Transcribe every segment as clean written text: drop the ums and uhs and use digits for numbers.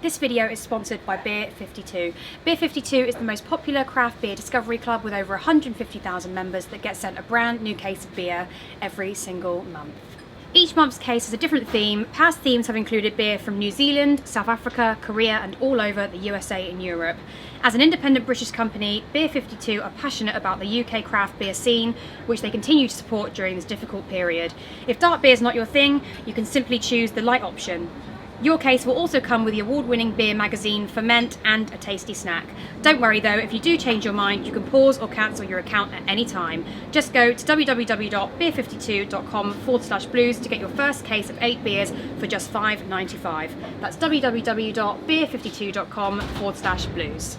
This video is sponsored by Beer 52. Beer 52 is the most popular craft beer discovery club with over 150,000 members that get sent a brand new case of beer every single month. Each month's case has a different theme. Past themes have included beer from New Zealand, South Africa, Korea and all over the USA and Europe. As an independent British company, Beer 52 are passionate about the UK craft beer scene, which they continue to support during this difficult period. If dark beer is not your thing, you can simply choose the light option. Your case will also come with the award-winning beer magazine Ferment and a tasty snack. Don't worry though, if you do change your mind, you can pause or cancel your account at any time. Just go to www.beer52.com/blues to get your first case of 8 beers for just £5.95. That's www.beer52.com/blues.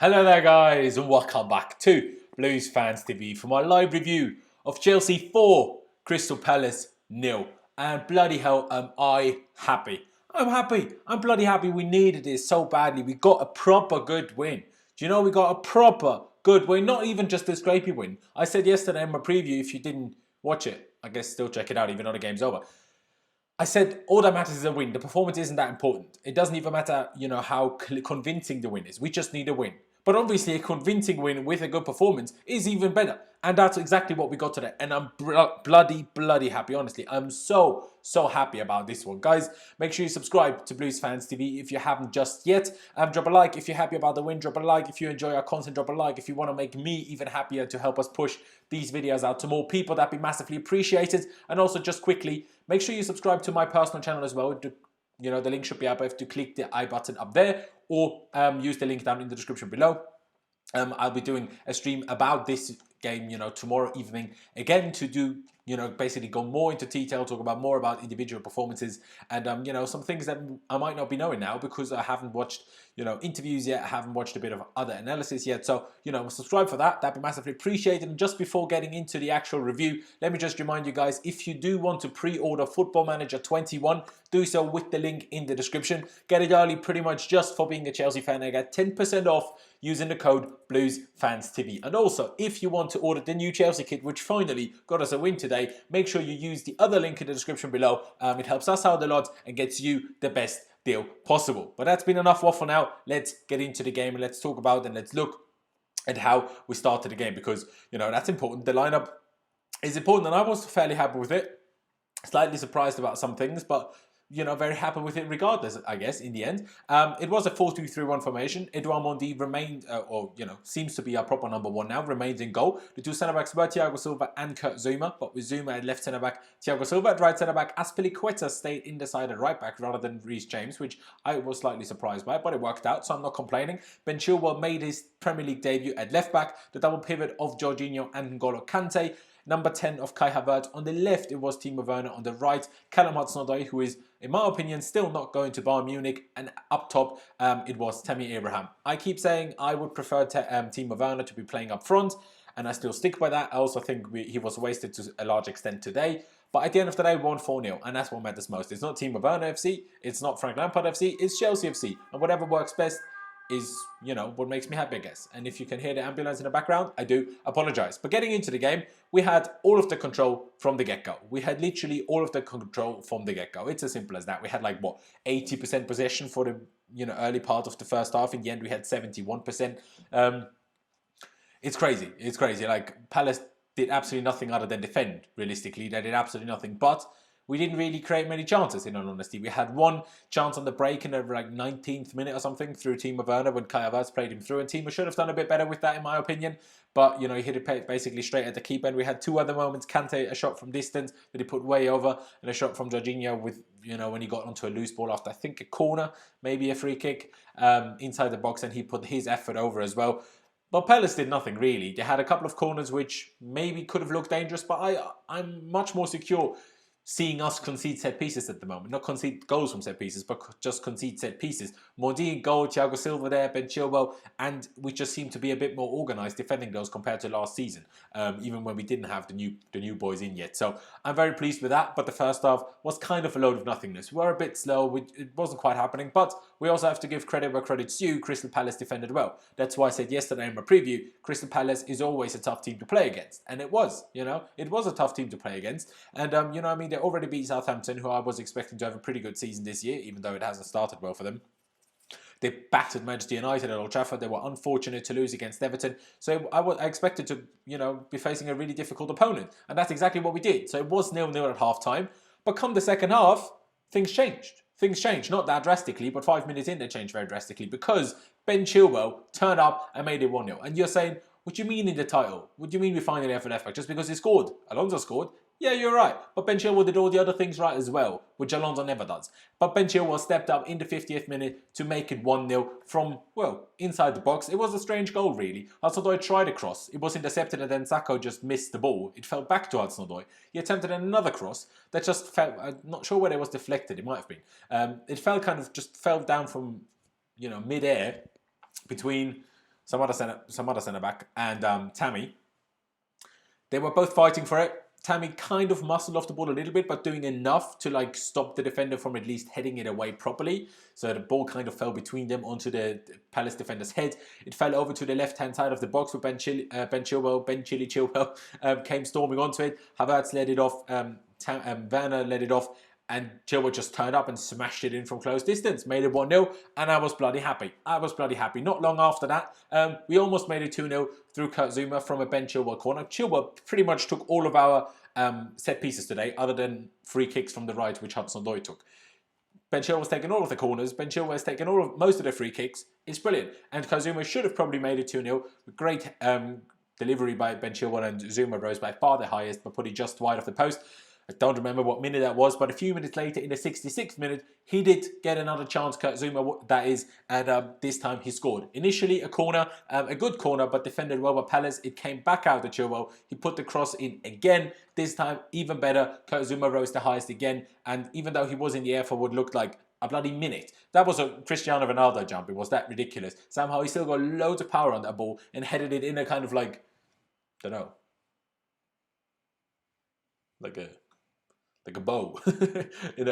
Hello there guys and welcome back to Blues Fans TV for my live review of Chelsea 4, Crystal Palace 0. And bloody hell am I happy. I'm happy. I'm bloody happy. We needed this so badly. We got a proper good win. Do you know we got a proper good win? Not even just a scrapey win. I said yesterday in my preview, if you didn't watch it, I guess still check it out even though the game's over. I said all that matters is a win. The performance isn't that important. It doesn't even matter, you know, how convincing the win is. We just need a win. But obviously a convincing win with a good performance is even better. And that's exactly what we got today. And I'm bloody happy, honestly. I'm so happy about this one. Guys, make sure you subscribe to Blues Fans TV if you haven't just yet. Drop a like if you're happy about the win. Drop a like if you enjoy our content. Drop a like if you want to make me even happier to help us push these videos out to more people. That'd be massively appreciated. And also just quickly, make sure you subscribe to my personal channel as well. You know, the link should be up if to click the I button up there or use the link down in the description below. I'll be doing a stream about this game, you know, tomorrow evening again to do, you know, basically go more into detail, talk about more about individual performances and, you know, some things that I might not be knowing now because I haven't watched, you know, interviews yet. I haven't watched a bit of other analysis yet. So, you know, subscribe for that. That'd be massively appreciated. And just before getting into the actual review, let me just remind you guys, if you do want to pre-order Football Manager 21, do so with the link in the description. Get it early pretty much just for being a Chelsea fan. I get 10% off using the code BluesFansTV. And also, if you want to order the new Chelsea kit, which finally got us a win today, make sure you use the other link in the description below. It helps us out a lot and gets you the best deal possible. But that's been enough waffle now. Let's get into the game and let's talk about and let's look at how we started the game because, you know, that's important. The lineup is important and I was fairly happy with it. Slightly surprised about some things, but you know, very happy with it regardless, I guess, in the end. It was a 4-2-3-1 formation. Edouard Mendy remained, or, you know, seems to be our proper number one now, remains in goal. The two centre-backs were Thiago Silva and Kurt Zouma, but with Zouma at left centre-back, Thiago Silva at right centre-back, Azpilicueta stayed in the side at right-back rather than Reece James, which I was slightly surprised by, but it worked out, so I'm not complaining. Ben Chilwell made his Premier League debut at left-back, the double pivot of Jorginho and N'Golo Kante, number 10 of Kai Havertz. On the left, it was Timo Werner. On the right, Callum Hudson-Odoi, who is, in my opinion, still not going to Bayern Munich. And up top, it was Tammy Abraham. I keep saying I would prefer Timo Werner to be playing up front, and I still stick by that. I also think he was wasted to a large extent today. But at the end of the day, we won 4-0, and that's what matters most. It's not Timo Werner FC, it's not Frank Lampard FC, it's Chelsea FC. And whatever works best is, you know, what makes me happy, I guess. And if you can hear the ambulance in the background, I do apologise. But getting into the game, we had all of the control from the get-go. We had literally all of the control from the get-go. It's as simple as that. We had like, what, 80% possession for the, you know, early part of the first half. In the end, we had 71%. It's crazy. It's crazy. Like, Palace did absolutely nothing other than defend, realistically. They did absolutely nothing. But we didn't really create many chances, in all honesty. We had one chance on the break in the like 19th minute or something through Timo Werner when Kai Havertz played him through. And Timo should have done a bit better with that, in my opinion. But, you know, he hit it basically straight at the keeper. And we had two other moments. Kante, a shot from distance that he put way over. And a shot from Jorginho with, you know, when he got onto a loose ball after, I think, a corner, maybe a free kick inside the box. And he put his effort over as well. But Palace did nothing, really. They had a couple of corners which maybe could have looked dangerous. But I'm much more secure seeing us concede set pieces at the moment. Not concede goals from set pieces, but just concede set pieces. Mendy in goal, Thiago Silva there, Ben Chilwell, and we just seem to be a bit more organised defending those compared to last season, even when we didn't have the new boys in yet. So I'm very pleased with that, but the first half was kind of a load of nothingness. We were a bit slow, it wasn't quite happening, but we also have to give credit where credit's due. Crystal Palace defended well. That's why I said yesterday in my preview, Crystal Palace is always a tough team to play against. And it was, you know, it was a tough team to play against. And, you know what I mean, they already beat Southampton, who I was expecting to have a pretty good season this year, even though it hasn't started well for them. They battered Manchester United at Old Trafford. They were unfortunate to lose against Everton. So I expected to, be facing a really difficult opponent. And that's exactly what we did. So it was 0-0 at half-time. But come the second half, things changed. Things changed. Not that drastically, but 5 minutes in, they changed very drastically. Because Ben Chilwell turned up and made it 1-0. And you're saying, what do you mean in the title? What do you mean we finally have a left back? Just because he scored? Alonso scored? Yeah, you're right. But Ben Chilwell did all the other things right as well, which Alonso never does. But Ben Chilwell stepped up in the 50th minute to make it 1-0 from, inside the box. It was a strange goal, really. Hudson-Odoi tried a cross. It was intercepted and then Sacco just missed the ball. It fell back to Hudson-Odoi. He attempted another cross that just fell, I'm not sure where it was deflected. It might have been. It fell down from, mid-air between some other centre-back and Tammy. They were both fighting for it. Tammy kind of muscled off the ball a little bit, but doing enough to stop the defender from at least heading it away properly. So the ball kind of fell between them onto the Palace defender's head. It fell over to the left-hand side of the box where Ben Chilwell came storming onto it. Havertz led it off. Werner led it off. And Chilwell just turned up and smashed it in from close distance. Made it 1-0, and I was bloody happy. Not long after that, we almost made it 2-0 through Kurt Zouma from a Ben Chilwell corner. Chilwell pretty much took all of our set pieces today, other than free kicks from the right, which Hudson-Odoi took. Ben Chilwell was taking all of the corners. Ben Chilwell has taken most of the free kicks. It's brilliant. And Kurt Zouma should have probably made it 2-0. Great delivery by Ben Chilwell, and Zouma rose by far the highest, but put it just wide of the post. I don't remember what minute that was, but a few minutes later, in the 66th minute, he did get another chance, Kurt Zouma, that is, and this time he scored. Initially, a corner, a good corner, but defended well by Palace. It came back out to Chilwell. He put the cross in again. This time, even better, Kurt Zouma rose the highest again, and even though he was in the air for what looked like a bloody minute, that was a Cristiano Ronaldo jump. It was that ridiculous. Somehow, he still got loads of power on that ball and headed it in a kind of like a bow, in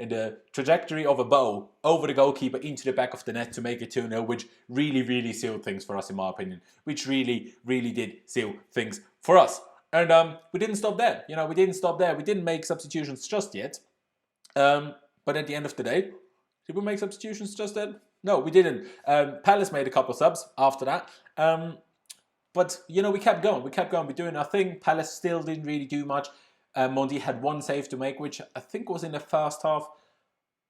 the trajectory of a bow over the goalkeeper into the back of the net to make it 2-0, which really, really sealed things for us, in my opinion. Which really, really did seal things for us. And we didn't stop there. We didn't stop there. We didn't make substitutions just yet. But at the end of the day, did we make substitutions just then? No, we didn't. Palace made a couple of subs after that. But, we kept going. We kept going. We're doing our thing. Palace still didn't really do much. Mondi had one save to make, which I think was in the first half,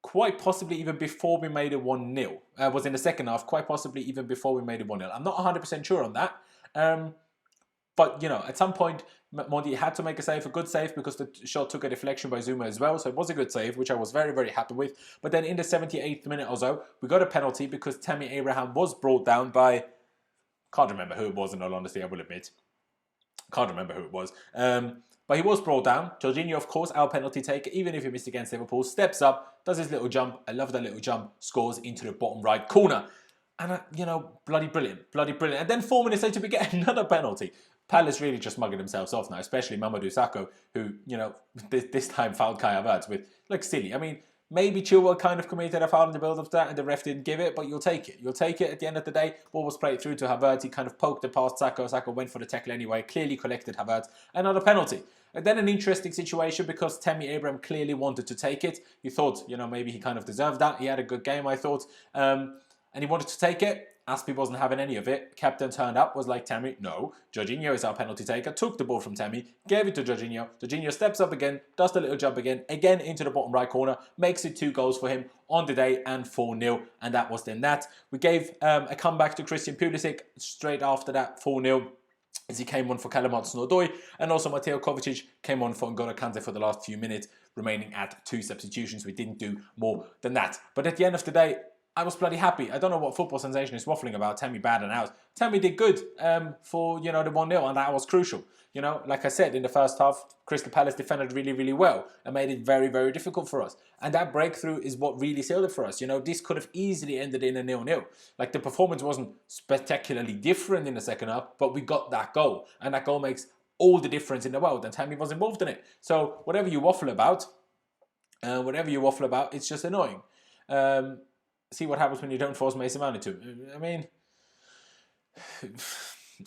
quite possibly even before we made it 1-0. Was in the second half, quite possibly even before we made it 1-0. I'm not 100% sure on that. But, at some point, Mondi had to make a good save, because the shot took a deflection by Zouma as well. So it was a good save, which I was very, very happy with. But then in the 78th minute or so, we got a penalty because Tammy Abraham was brought down by... Can't remember who it was, in all honesty, I will admit. Can't remember who it was. But he was brought down. Jorginho, of course, our penalty taker, even if he missed against Liverpool, steps up, does his little jump. I love that little jump. Scores into the bottom right corner. And, bloody brilliant. Bloody brilliant. And then 4 minutes later, we get another penalty. Palace really just mugging themselves off now, especially Mamadou Sakho, who, this time fouled Kai Havertz with, silly. I mean, maybe Chilwell kind of committed a foul in the build-up to that and the ref didn't give it, but you'll take it. You'll take it at the end of the day. Ball was played through to Havertz. He kind of poked it past Sakho. Sakho went for the tackle anyway, clearly collected Havertz. Another penalty. And then an interesting situation because Tammy Abraham clearly wanted to take it. You thought, maybe he kind of deserved that. He had a good game, I thought. And he wanted to take it. Aspie wasn't having any of it. Captain turned up, was like, Tammy, no. Jorginho is our penalty taker. Took the ball from Tammy, gave it to Jorginho. Jorginho steps up again, does the little jump again into the bottom right corner, makes it 2 goals for him on the day and 4-0. And that was then that. We gave a comeback to Christian Pulisic straight after that 4-0. As he came on for Callum Hudson-Odoi, and also Mateo Kovacic came on for N'Golo Kante for the last few minutes, remaining at 2 substitutions. We didn't do more than that. But at the end of the day, I was bloody happy. I don't know what Football Sensation is waffling about. Tammy bad and out. Tammy did good for, the 1-0, and that was crucial. Like I said, in the first half, Crystal Palace defended really, really well and made it very, very difficult for us. And that breakthrough is what really sealed it for us. This could have easily ended in a 0-0. Like, the performance wasn't spectacularly different in the second half, but we got that goal. And that goal makes all the difference in the world, and Tammy was involved in it. So, whatever you waffle about, it's just annoying. See what happens when you don't force Mason Mount into. I mean,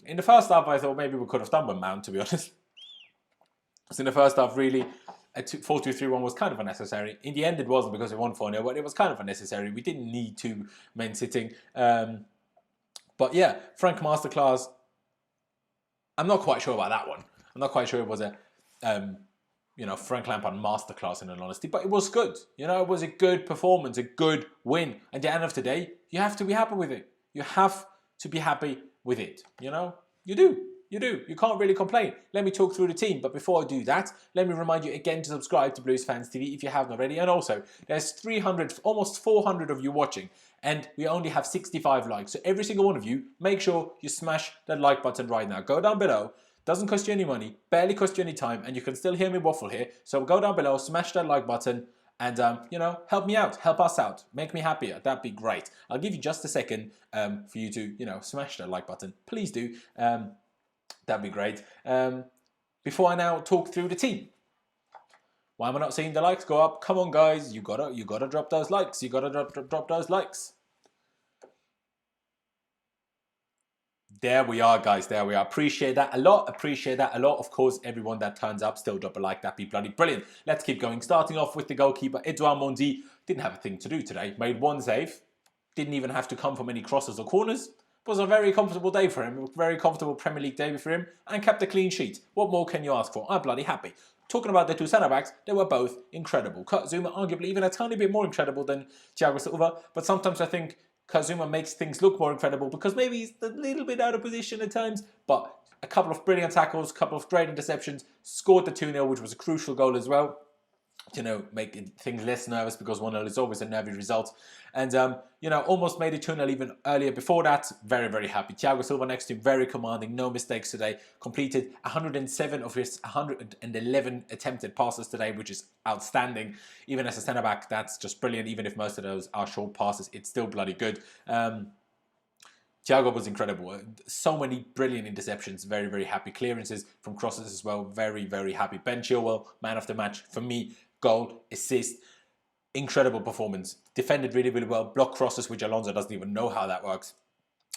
in the first half, I thought maybe we could have done with Mount, to be honest. So in the first half, really, a 4-2-3-1 was kind of unnecessary. In the end, it wasn't because we won 4-0, but it was kind of unnecessary. We didn't need 2 men sitting. But yeah, Frank Masterclass. I'm not quite sure about that one. I'm not quite sure it was a, Frank Lampard masterclass in all honesty, but it was good. It was a good performance, a good win. At the end of the day, you have to be happy with it. You have to be happy with it. You do. You do. You can't really complain. Let me talk through the team. But before I do that, let me remind you again to subscribe to Blues Fans TV if you haven't already. And also, there's 300, almost 400 of you watching. And we only have 65 likes. So every single one of you, make sure you smash that like button right now. Go down below. Doesn't cost you any money. Barely cost you any time. And you can still hear me waffle here. So go down below, smash that like button. And, help me out. Help us out. Make me happier. That'd be great. I'll give you just a second for you to, smash that like button. Please do. That'd be great. Before I now talk through the team. Why am I not seeing the likes go up? Come on, guys. You gotta drop those likes. You gotta drop those likes. There we are, guys. There we are. Appreciate that a lot. Appreciate that a lot. Of course, everyone that turns up, still drop a like. That'd be bloody brilliant. Let's keep going. Starting off with the goalkeeper, Edouard Mendy. Didn't have a thing to do today. Made 1 save. Didn't even have to come from any crosses or corners. It was a very comfortable day for him. A very comfortable Premier League day for him. And kept a clean sheet. What more can you ask for? I'm bloody happy. Talking about the 2 centre-backs, they were both incredible. Kurt Zouma, arguably even a tiny bit more incredible than Thiago Silva. But sometimes I think Kurt Zouma makes things look more incredible because maybe he's a little bit out of position at times. But a couple of brilliant tackles, a couple of great interceptions. Scored the 2-0, which was a crucial goal as well. Make things less nervous because 1-0 is always a nervy result. And, almost made it 2-0 even earlier before that. Very, very happy. Thiago Silva next to him, very commanding. No mistakes today. Completed 107 of his 111 attempted passes today, which is outstanding. Even as a centre-back, that's just brilliant. Even if most of those are short passes, it's still bloody good. Thiago was incredible. So many brilliant interceptions. Very, very happy. Clearances from crosses as well. Very, very happy. Ben Chilwell, man of the match for me. Goal, assist, incredible performance. Defended really, really well. Block crosses, which Alonso doesn't even know how that works.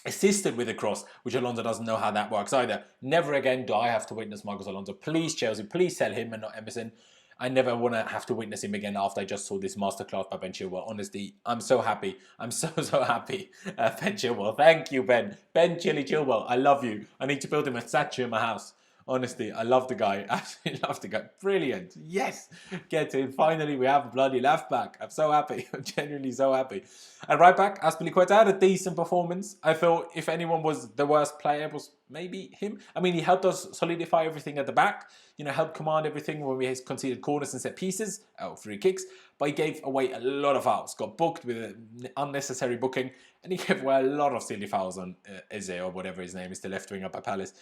Assisted with a cross, which Alonso doesn't know how that works either. Never again do I have to witness Marcos Alonso. Please, Chelsea, please sell him and not Emerson. I never want to have to witness him again after I just saw this masterclass by Ben Chilwell. Honestly, I'm so happy. I'm so happy. Ben Chilwell. Thank you, Ben. Ben Chilly Chilwell. I love you. I need to build him a statue in my house. Honestly, I love the guy. Absolutely love the guy. Brilliant. Yes. Get in. Finally, we have a bloody left back. I'm so happy. I'm genuinely so happy. And right back, Azpilicueta had a decent performance. I thought if anyone was the worst player, it was maybe him. I mean, he helped us solidify everything at the back. Helped command everything when we conceded corners and set pieces. Free kicks. But he gave away a lot of fouls. Got booked with an unnecessary booking. And he gave away a lot of silly fouls on Eze or whatever his name is, the left wing up at Palace.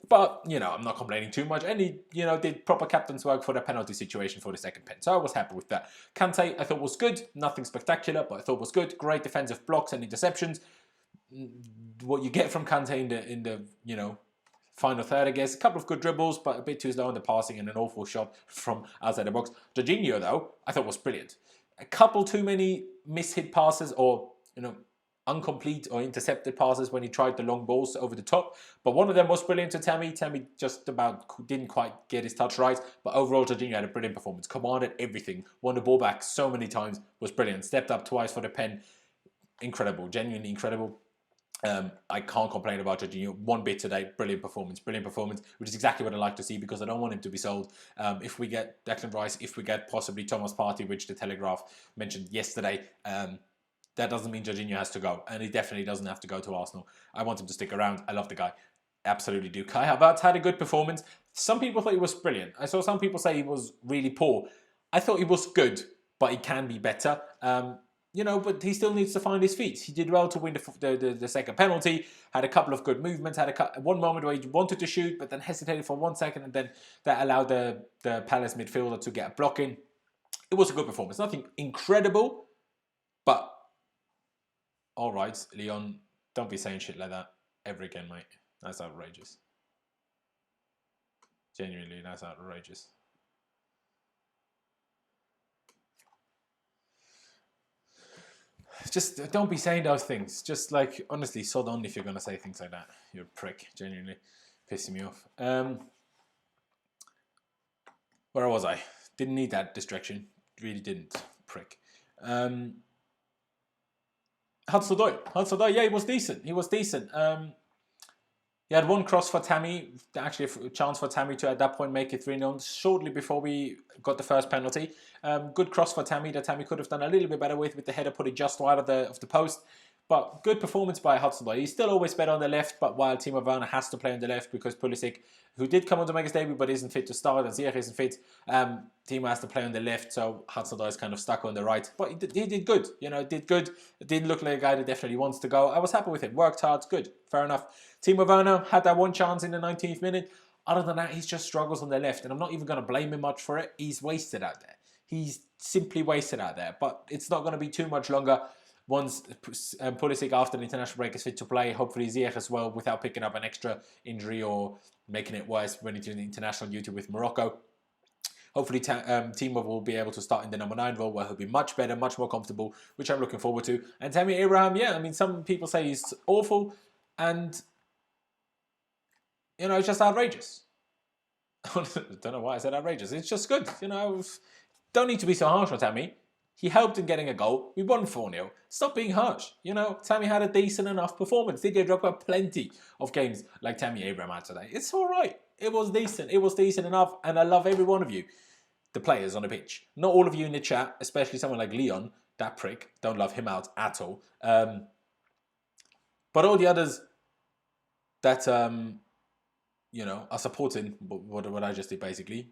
But, I'm not complaining too much. And he, did proper captain's work for the penalty situation for the second pen. So I was happy with that. Kante, I thought was good. Nothing spectacular, but I thought was good. Great defensive blocks and interceptions. What you get from Kante in the final third, I guess. A couple of good dribbles, but a bit too slow in the passing and an awful shot from outside the box. Jorginho, though, I thought was brilliant. A couple too many mishit passes or, incomplete or intercepted passes when he tried the long balls over the top. But one of them was brilliant to Tammy. Tammy just about didn't quite get his touch right. But overall, Jorginho had a brilliant performance. Commanded everything. Won the ball back so many times. Was brilliant. Stepped up twice for the pen. Incredible. Genuinely incredible. I can't complain about Jorginho one bit today. Brilliant performance, which is exactly what I like to see because I don't want him to be sold. If we get Declan Rice, if we get possibly Thomas Partey, which the Telegraph mentioned yesterday, that doesn't mean Jorginho has to go. And he definitely doesn't have to go to Arsenal. I want him to stick around. I love the guy. Absolutely do. Kai Havertz had a good performance. Some people thought he was brilliant. I saw some people say he was really poor. I thought he was good, but he can be better. But he still needs to find his feet. He did well to win the second penalty. Had a couple of good movements. Had one moment where he wanted to shoot, but then hesitated for 1 second, and then that allowed the Palace midfielder to get a block in. It was a good performance. Nothing incredible, but all right, Leon, don't be saying shit like that ever again, mate. That's outrageous. Genuinely, that's outrageous. Just don't be saying those things. Just honestly, sod on if you're going to say things like that. You're a prick. Genuinely pissing me off. Where was I? Didn't need that distraction. Really didn't. Prick. Hudson-Odoi, yeah, he was decent. He was decent. He had one cross for Tammy, actually a chance for Tammy to at that point make it 3-0 shortly before we got the first penalty. Good cross for Tammy that Tammy could have done a little bit better with the header put it just wide of the post. But good performance by Hudson-Odoi. He's still always better on the left, but while Timo Werner has to play on the left because Pulisic, who did come on to make his debut but isn't fit to start, and Ziyech isn't fit, Timo has to play on the left, so Hudson-Odoi is kind of stuck on the right. But he did good, did good. It didn't look like a guy that definitely wants to go. I was happy with him. Worked hard, good, fair enough. Timo Werner had that one chance in the 19th minute. Other than that, he just struggles on the left, and I'm not even going to blame him much for it. He's wasted out there. He's simply wasted out there, but it's not going to be too much longer. Once Pulisic after the international break is fit to play, hopefully Ziyech as well, without picking up an extra injury or making it worse when he's doing the international duty with Morocco. Hopefully Timo will be able to start in the number 9 role where he'll be much better, much more comfortable, which I'm looking forward to. And Tammy Abraham, yeah, I mean, some people say he's awful and, it's just outrageous. I don't know why I said outrageous. It's just good, Don't need to be so harsh on Tammy. He helped in getting a goal. We won 4-0. Stop being harsh. Tammy had a decent enough performance. Didier Drogba plenty of games like Tammy Abraham had today. It's all right. It was decent. It was decent enough. And I love every one of you, the players on the pitch. Not all of you in the chat, especially someone like Leon, that prick. Don't love him out at all. But all the others that, are supporting what I just did, basically.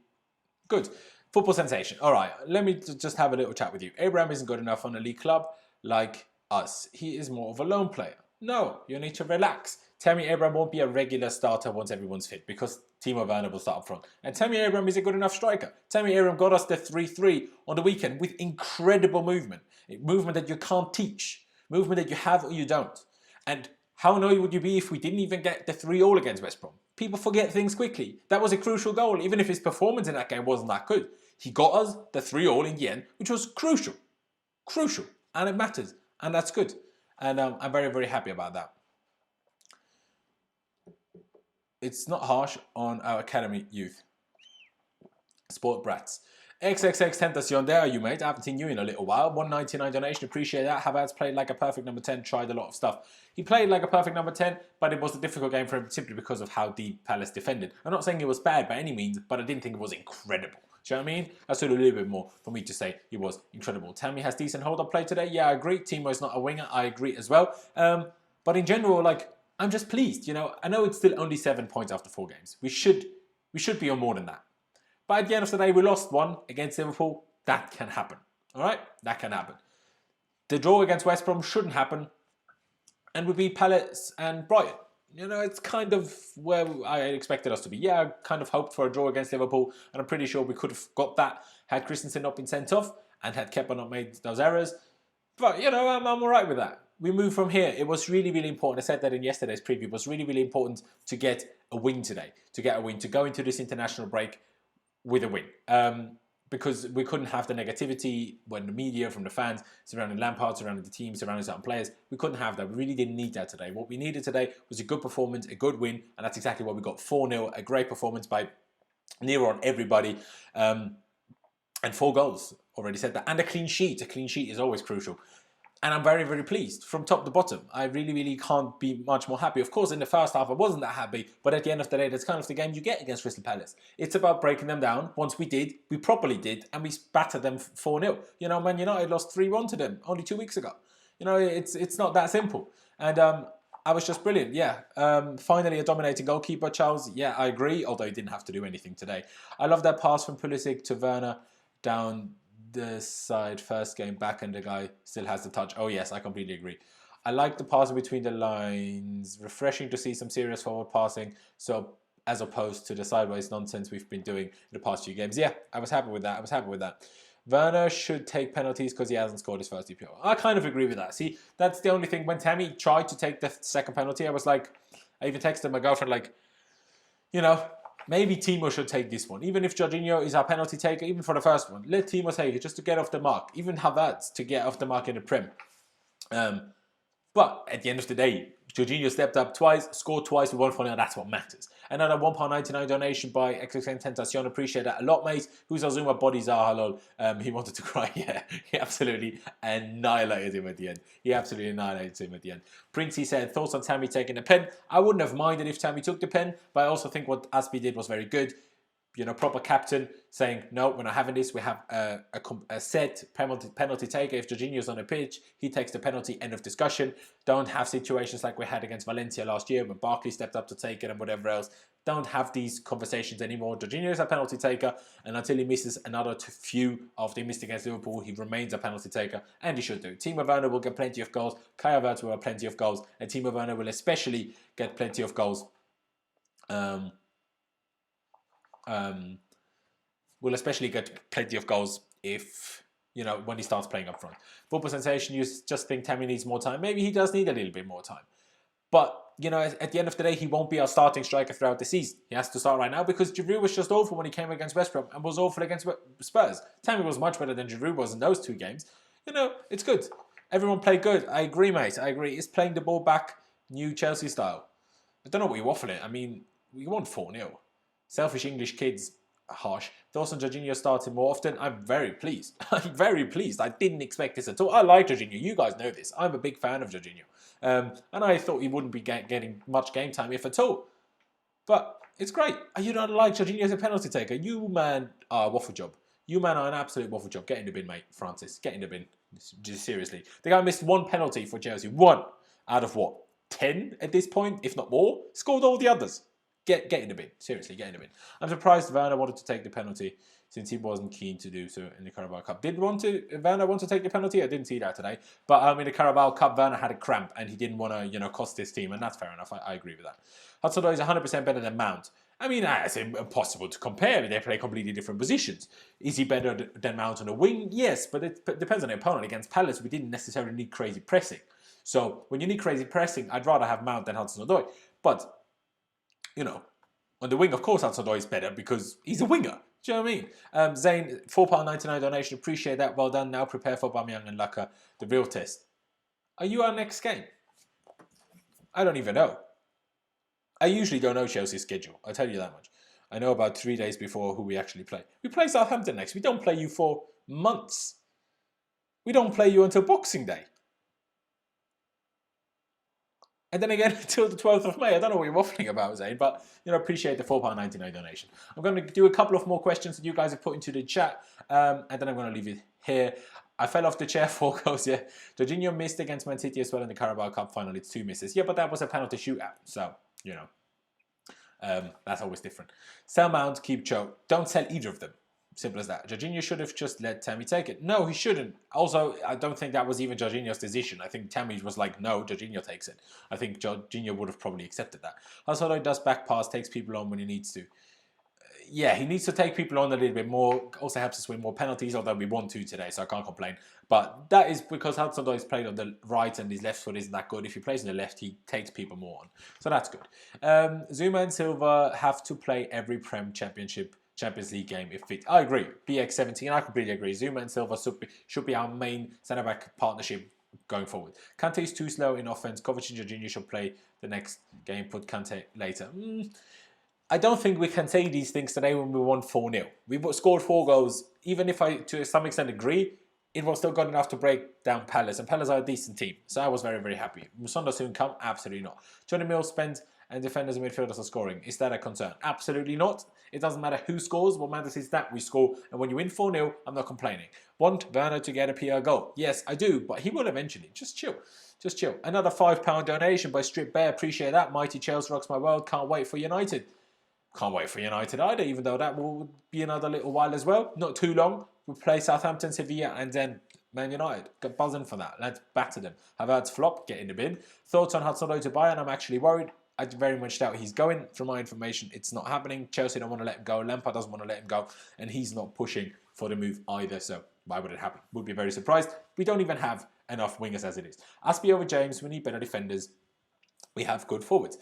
Good. Football sensation. All right, let me just have a little chat with you. Abraham isn't good enough on a league club like us. He is more of a lone player. No, you need to relax. Tammy Abraham won't be a regular starter once everyone's fit because Timo Werner will start up front. And Tammy Abraham is a good enough striker. Tammy Abraham got us the 3-3 on the weekend with incredible movement. Movement that you can't teach. Movement that you have or you don't. And how annoyed would you be if we didn't even get the 3-3 against West Brom? People forget things quickly. That was a crucial goal, even if his performance in that game wasn't that good. He got us the 3-3 in the end, which was crucial. Crucial. And it matters. And that's good. And I'm very, very happy about that. It's not harsh on our academy youth. Sport brats. XXX Tentacion, there are you, mate. I haven't seen you in a little while. 199 donation, appreciate that. Havertz played like a perfect number 10, tried a lot of stuff. He played like a perfect number 10, but it was a difficult game for him simply because of how deep Palace defended. I'm not saying it was bad by any means, but I didn't think it was incredible. Do you know what I mean? That's a little bit more for me to say he was incredible. Tammy has decent hold-up play today. Yeah, I agree. Timo is not a winger. I agree as well. But in general, I'm just pleased. I know it's still only 7 points after 4 games. We should be on more than that. But at the end of the day, we lost 1 against Liverpool. That can happen. All right? That can happen. The draw against West Brom shouldn't happen. And we beat Palace and Brighton. It's kind of where I expected us to be. Yeah, I kind of hoped for a draw against Liverpool. And I'm pretty sure we could have got that had Christensen not been sent off and had Kepa not made those errors. But, I'm all right with that. We move from here. It was really, really important. I said that in yesterday's preview. It was really, really important to get a win today. To go into this international break with a win. Because we couldn't have the negativity when the media, from the fans, surrounding Lampard, surrounding the team, surrounding certain players. We couldn't have that. We really didn't need that today. What we needed today was a good performance, a good win, and that's exactly what we got. 4-0, a great performance by near on everybody, and 4 goals. Already said that. And a clean sheet. A clean sheet is always crucial. And I'm very, very pleased from top to bottom. I really, really can't be much more happy. Of course, in the first half, I wasn't that happy. But at the end of the day, that's kind of the game you get against Crystal Palace. It's about breaking them down. Once we did, we properly did, and we battered them 4-0. Man United lost 3-1 to them only 2 weeks ago. It's not that simple. And I was just brilliant, yeah. Finally, a dominating goalkeeper, Charles. Yeah, I agree, although he didn't have to do anything today. I love that pass from Pulisic to Werner down the side, first game back, and the guy still has the touch. Oh yes, I completely agree. I like the passing between the lines. Refreshing to see some serious forward passing, so as opposed to the sideways nonsense we've been doing in the past few games. Yeah, I was happy with that. Werner should take penalties because he hasn't scored his first EPO. I kind of agree with that. See, that's the only thing. When Tammy tried to take the second penalty, I was like, I even texted my girlfriend maybe Timo should take this one. Even if Jorginho is our penalty taker, even for the first one, let Timo take it just to get off the mark. Even Havertz to get off the mark in the Prem. But at the end of the day, Jorginho stepped up twice, scored twice, we won 4-0. That's what matters. Another £1.99 donation by XXN Tentacion. Appreciate that a lot, mate. Who's Azuma bodies are halal? He wanted to cry. Yeah, he absolutely annihilated him at the end. Princey said, thoughts on Tammy taking the pen? I wouldn't have minded if Tammy took the pen, but I also think what Aspie did was very good. You know, proper captain saying, no, we're not having this. We have a set penalty taker. If Jorginho's on the pitch, he takes the penalty, end of discussion. Don't have situations like we had against Valencia last year when Barkley stepped up to take it and whatever else. Don't have these conversations anymore. Jorginho is a penalty taker, and until he misses another few after he missed against Liverpool, he remains a penalty taker, and he should do. Timo Werner will get plenty of goals. Kai Havertz will have plenty of goals, and Timo Werner will especially get plenty of goals. Will especially get plenty of goals if, you know, when he starts playing up front. Football Sensation, you just think Tammy needs more time. Maybe he does need a little bit more time. But, you know, at the end of the day, he won't be our starting striker throughout the season. He has to start right now because Giroud was just awful when he came against West Brom and was awful against Spurs. Tammy was much better than Giroud was in those two games. You know, it's good. Everyone played good. I agree, mate. I agree. He's playing the ball back, new Chelsea style. I don't know what you're waffling. I mean, we won 4-0. Selfish English kids, harsh. Thoughts on Jorginho starting more often? I'm very pleased. I'm very pleased. I didn't expect this at all. I like Jorginho. You guys know this. I'm a big fan of Jorginho. And I thought he wouldn't be getting much game time, if at all. But it's great. You don't like Jorginho as a penalty taker. You, man, are a waffle job. You, man, are an absolute waffle job. Get in the bin, mate, Francis. Get in the bin. Just seriously. The guy missed one penalty for Chelsea. One out of what? 10 at this point, if not more? Scored all the others. Get in the bin. Seriously, get in the bin. I'm surprised Werner wanted to take the penalty since he wasn't keen to do so in the Carabao Cup. Did Werner want to take the penalty? I didn't see that today. But in the Carabao Cup, Werner had a cramp and he didn't want to, you know, cost his team, and that's fair enough. I agree with that. Hudson-Odoi is 100% better than Mount. I mean, it's impossible to compare. They play completely different positions. Is he better than Mount on the wing? Yes, but it depends on the opponent. Against Palace, we didn't necessarily need crazy pressing. So when you need crazy pressing, I'd rather have Mount than Hudson-Odoi. But you know, on the wing, of course, Hudson-Odoi is better because he's a winger. Do you know what I mean? Zane, £4.99 donation. Appreciate that. Well done. Now prepare for Aubameyang and Laka, the real test. Are you our next game? I don't even know. I usually don't know Chelsea's schedule. I'll tell you that much. I know about 3 days before who we actually play. We play Southampton next. We don't play you for months. We don't play you until Boxing Day. And then again, until the 12th of May. I don't know what you're waffling about, Zane, but, you know, appreciate the £4.99 donation. I'm going to do a couple of more questions that you guys have put into the chat, and then I'm going to leave it here. I fell off the chair, 4 goals, yeah. Jorginho missed against Man City as well in the Carabao Cup final. It's 2 misses. Yeah, but that was a penalty shootout, so, you know, that's always different. Sell Mount, keep Cho. Don't sell either of them. Simple as that. Jorginho should have just let Tammy take it. No, he shouldn't. Also, I don't think that was even Jorginho's decision. I think Tammy was like, no, Jorginho takes it. I think Jorginho would have probably accepted that. Hazard does back pass, takes people on when he needs to. Yeah, he needs to take people on a little bit more. Also helps us win more penalties, although we won 2 today, so I can't complain. But that is because Hudson-Odoi is played on the right and his left foot isn't that good. If he plays on the left, he takes people more on. So that's good. Zouma and Silva have to play every Champions League game if fit. I agree. BX17, I completely agree. Zouma and Silva should be our main centre-back partnership going forward. Kante is too slow in offense. Kovacic and Jorginho should play the next game. Put Kante later. I don't think we can say these things today when we won 4-0. We scored 4 goals. Even if I, to some extent, agree, it was still good enough to break down Palace. And Palace are a decent team. So I was very, very happy. Musonda soon come? Absolutely not. Johnny Mills spent and defenders and midfielders are scoring. Is that a concern? Absolutely not. It doesn't matter who scores. What matters is that we score. And when you win 4-0, I'm not complaining. Want Werner to get a PR goal? Yes, I do. But he will eventually. Just chill. Just chill. Another £5 donation by Strip Bear. Appreciate that. Mighty Chelsea rocks my world. Can't wait for United. Can't wait for United either, even though that will be another little while as well. Not too long. We'll play Southampton, Sevilla, and then Man United. Get buzzing for that. Let's batter them. Havertz flop. Get in the bin. Thoughts on Hudson-Odoi to Bayern? I'm actually worried. I very much doubt he's going. From my information, it's not happening. Chelsea don't want to let him go. Lampard doesn't want to let him go. And he's not pushing for the move either. So why would it happen? Would be very surprised. We don't even have enough wingers as it is. Aspie over James. We need better defenders. We have good forwards.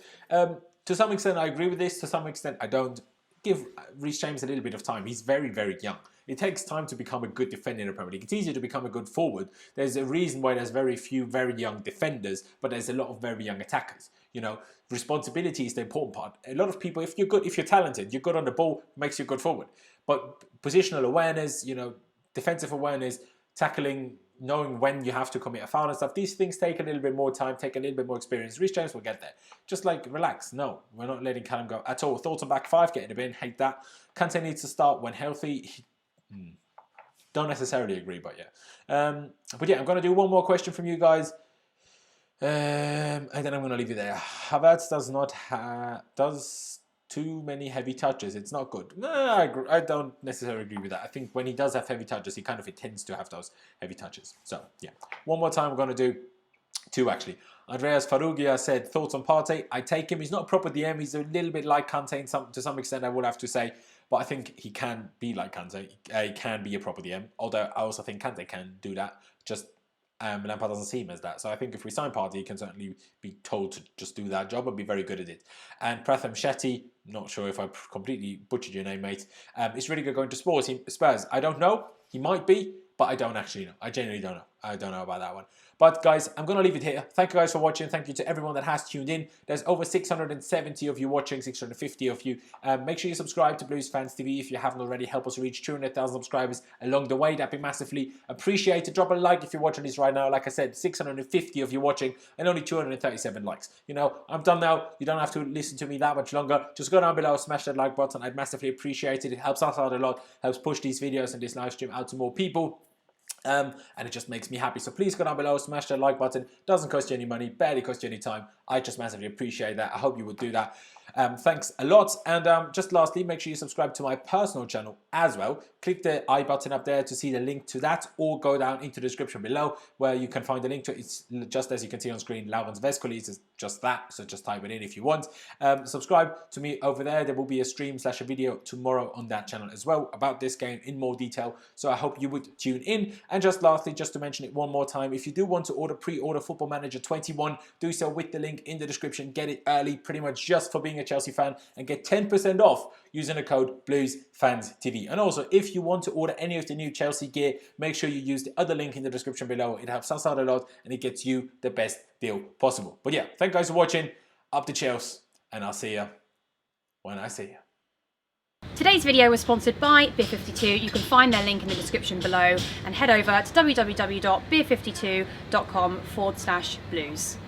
To some extent, I agree with this. To some extent, I don't. Give Reece James a little bit of time. He's very, very young. It takes time to become a good defender in the Premier League. It's easier to become a good forward. There's a reason why there's very few very young defenders, but there's a lot of very young attackers. You know, responsibility is the important part. A lot of people, if you're good, if you're talented, you're good on the ball, makes you a good forward. But positional awareness, you know, defensive awareness, tackling, knowing when you have to commit a foul and stuff, these things take a little bit more time, take a little bit more experience. Reece James will get there. Just like, relax. No, we're not letting Callum go at all. Thoughts on back five, get in the bin, hate that. Kante needs to start when healthy. Don't necessarily agree, but yeah. But yeah, I'm going to do one more question from you guys. And then I'm going to leave it there. Havertz does too many heavy touches. It's not good. No, I don't necessarily agree with that. I think when he does have heavy touches, he kind of intends to have those heavy touches. So yeah, one more time. I'm going to do two actually. Andreas Farugia said, thoughts on Partey? I take him. He's not a proper DM. He's a little bit like Kante to some extent, I would have to say. But I think he can be like Kante. He can be a proper DM. Although I also think Kante can do that. Just Lampard doesn't see him as that. So I think if we sign Partey, he can certainly be told to just do that job and be very good at it. And Pratham Shetty, not sure if I completely butchered your name, mate. Is really good going to Spurs. I don't know. He might be, but I don't actually know. I genuinely don't know. I don't know about that one. But guys, I'm going to leave it here. Thank you guys for watching. Thank you to everyone that has tuned in. There's over 670 of you watching, 650 of you. Make sure you subscribe to Blues Fans TV if you haven't already. Help us reach 200,000 subscribers along the way. That'd be massively appreciated. Drop a like if you're watching this right now. Like I said, 650 of you watching and only 237 likes. You know, I'm done now. You don't have to listen to me that much longer. Just go down below, smash that like button. I'd massively appreciate it. It helps us out a lot. Helps push these videos and this live stream out to more people. And it just makes me happy. So please go down below, smash that like button. Doesn't cost you any money, barely cost you any time. I just massively appreciate that. I hope you would do that. Thanks a lot. And just lastly, make sure you subscribe to my personal channel as well. Click the I button up there to see the link to that, or go down into the description below where you can find the link to it. It's just as you can see on screen, Lauvens Vescolis is just that. So just type it in if you want. Subscribe to me over there. There will be a stream / a video tomorrow on that channel as well about this game in more detail. So I hope you would tune in. And just lastly, just to mention it one more time, if you do want to pre-order Football Manager 21, do so with the link in the description. Get it early, pretty much just for being a Chelsea fan, and get 10% off using the code BluesFansTV. And also, if you want to order any of the new Chelsea gear, make sure you use the other link in the description below. It helps us out a lot and it gets you the best deal possible. But yeah, thank you guys for watching. Up to Chelsea, and I'll see you when I see you. Today's video was sponsored by Beer52. You can find their link in the description below and head over to www.beer52.com/blues.